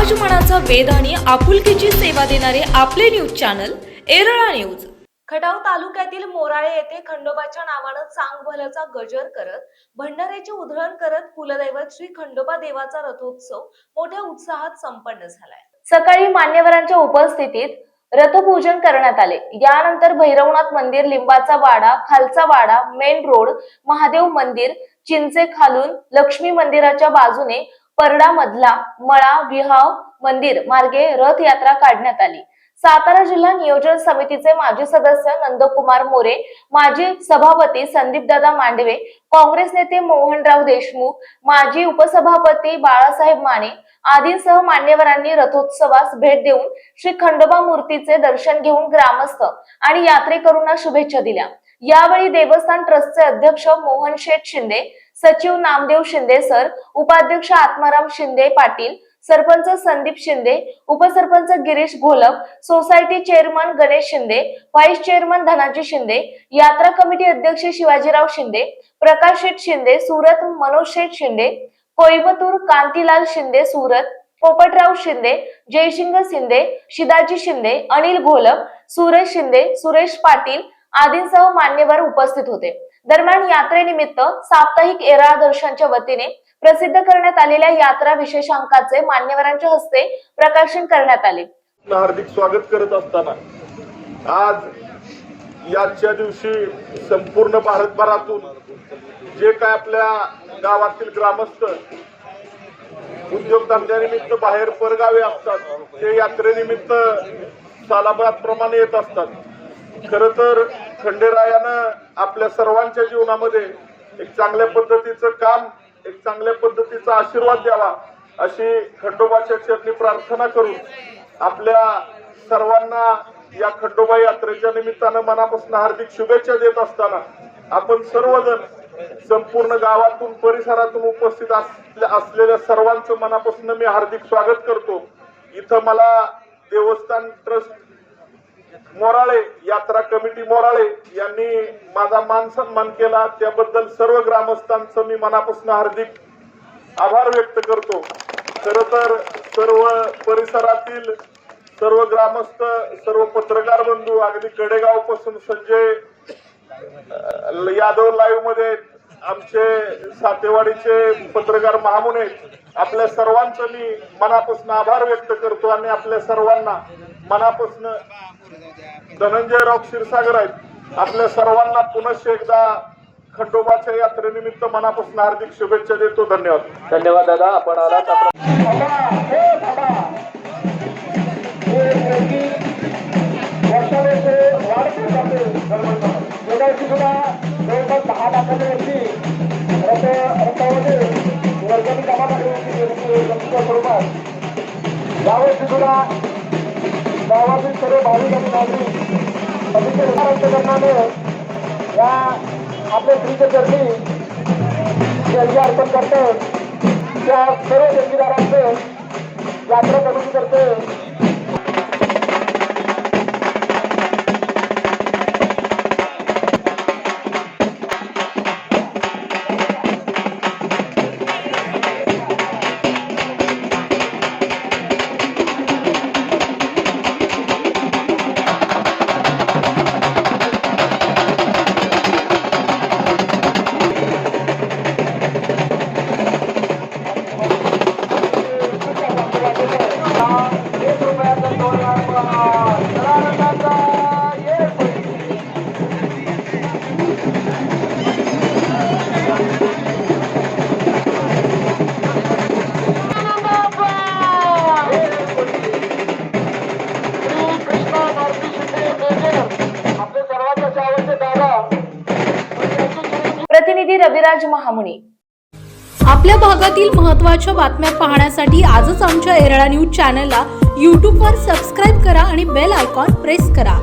समाजमनाचा वेध आणि आपुलकीची सेवा देणारे आपले news channel Erala news. Khatav तालुक्यातील मोराळे येथे खंडोबाच्या नावाने चांगभल्याचा गजर करत भंडाऱ्याची उधळण करत कुलदैवत श्री खंडोबा देवाचा रथोत्सव मोठ्या उत्साहात संपन्न झालाय। सकाळी मान्यवरांच्या उपस्थितीत रथपूजन करण्यात आले। यानंतर भैरवनाथ मंदिर, लिंबाचा वाडा, खालचा वाडा, मेन रोड, महादेव मंदिर, चिंचे खालून लक्ष्मी मंदिराच्या बाजूने परडा मधला मळा विहाव मंदिर मार्गे रथ यात्रा काढण्यात आली। सातारा जिल्हा नियोजन समितीचे माजी सदस्य नंदकुमार मोरे, माजी सभापती संदीपदादा मांडवे, काँग्रेस नेते मोहनराव देशमुख, माजी उपसभापती बाळासाहेब माने आदींसह मान्यवरांनी रथोत्सवास भेट देऊन श्री खंडोबा मूर्तीचे दर्शन घेऊन ग्रामस्थ आणि यात्रेकरूंना शुभेच्छा दिल्या। यावेळी देवस्थान ट्रस्टचे अध्यक्ष मोहन शेठ शिंदे, सचिव नामदेव शिंदे सर, उपाध्यक्ष आत्माराम शिंदे पाटील, सरपंच संदीप शिंदे, उपसरपंच Girish Gholap, society chairman Ganesh Shinde, vice chairman Dhanaji Shinde, यात्रा कमिटी अध्यक्ष शिवाजीराव शिंदे, प्रकाश शेठ शिंदे सुरत, मनोज शेठ शिंदे कोईमतूर, कांतीलाल शिंदे सुरत, पोपटराव शिंदे, जयसिंग शिंदे, शिदाजी शिंदे, अनिल घोलप, सुरेश शिंदे, सुरेश पाटील आदींसह मान्यवर उपस्थित होते। दरम्यान यात्रेनिमित्त साप्ताहिक एरळा दर्शनच्या वतीने प्रसिद्ध करण्यात आलेल्या यात्रा विशेषांकाचे मान्यवरांच्या हस्ते प्रकाशन करण्यात आले। हार्दिक स्वागत करत असताना आज याच्या दिवशी संपूर्ण भारतभरातून जे काय आपल्या गावातील ग्रामस्थ उद्योगधंद्यानिमित्त बाहेर परगावे असतात ते यात्रेनिमित्त सालाबादप्रमाणे येत असतात। खरं तर खंडेरायानं आपल्या सर्वांच्या जीवनामध्ये एक चांगल्या पद्धतीचं काम, एक चांगल्या पद्धतीचा आशीर्वाद द्यावा अशी खंडोबाच्या चरणी प्रार्थना करून आपल्या सर्वांना या खंडोबा यात्रेच्या निमित्तानं मनापासून हार्दिक शुभेच्छा देत असताना आपण सर्वजण संपूर्ण गावातून परिसरातून उपस्थित असलेल्या सर्वांचं मनापासून मी हार्दिक स्वागत करतो। इथं मला देवस्थान ट्रस्ट मोराळे, यात्रा कमिटी मोराळे यांनी माझा मान सन्मान केला, त्याबद्दल सर्व ग्रामस्थांचं मी मनापासून हार्दिक आभार व्यक्त करतो। खरं तर सर्व परिसरातील सर्व ग्रामस्थ, सर्व पत्रकार बंधू, अगदी कडेगाव पासून संजय यादव लाईव्ह मध्ये आमचे सातेवाडीचे पत्रकार महामुने, आपल्या सर्वांचं मी मनापासून आभार व्यक्त करतो आणि आपल्या सर्वांना मनापासून धनंजयराव क्षीरसागर आहेत, आपल्या सर्वांना पुनश्च एकदा खंडोबाच्या यात्रेनिमित्त मनापासून हार्दिक शुभेच्छा देतो। धन्यवाद। धन्यवाद दादा, आपण आलात। यावेळी सुद्धा गावातील सर्व भाविक आणि नागरिक करणारे या आपल्या श्रीच्या चरणी देणगी अर्पण करते। त्या सर्व देणगीदारांचे यात्रा कमिटी करते। प्रतिनिधी रविराज महामुनी। आपल्या भागातील महत्त्वाच्या बातम्या पाहण्यासाठी आजच आमच्या एरळा न्यूज चॅनलला YouTube वर सबस्क्राईब करा आणि बेल आयकॉन प्रेस करा।